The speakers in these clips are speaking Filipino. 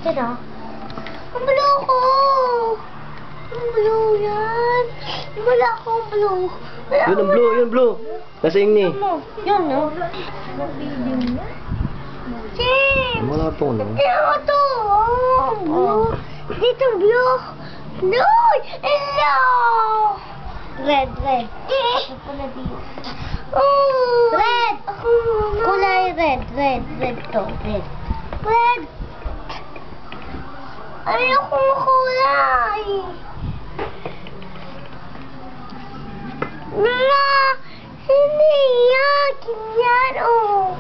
Sino? Ang blue ko! Ang blue yan! Wala akong blue. Yun ang blue, yun blue. Nasa ingni. Yun, no? Video niya. James! Wala po, no? Tingnan mo to! Oh, blue. Dito blue. Blue! Hello! Red, red. Oh! Red! Kulay red, red, red to. Red. Red! Ayokong kulay! Mama! Hindi yan! Kinyan, oh!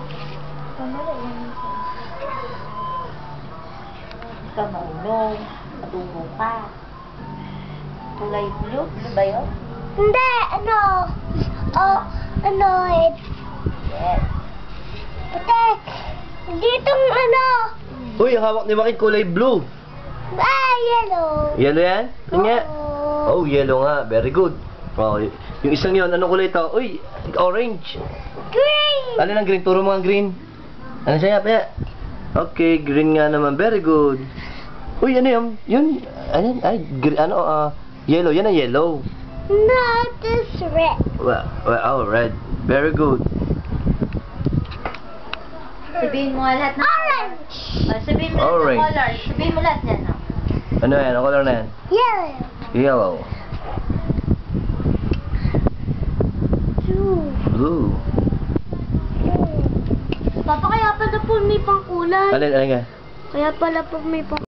Ka maulong, matubo ka. Kulay blue, ano ba yun? Hindi! Ano? Oh, ano? Yes. Ate! Ditong ano? Uy, ang hawak ni Bakit kulay blue. Ah, yellow! Yellow yan? Yun nga. Oh. Oh, yellow nga. Very good. Oh, yung isang yun, anong kulay ito? Uy, orange. Green! Alin ang green? Turo mga green. Ano siya, Paya? Okay, green nga naman. Very good. Uy, ano yun? Yun, ano, ay, green, ano, yellow. Yan ang yellow. No, this red. Well, oh, red. Very good. Sabihin mo nga lahat ng Orange! sabihin mo lahat ng Orange. color. Sabihin mo lahat yan, no? Ano yan? Ang color na yan? Yellow. Yellow. Blue. Papa, kaya pala po may pangkulay. Alin, alin nga? Kaya pala po may pang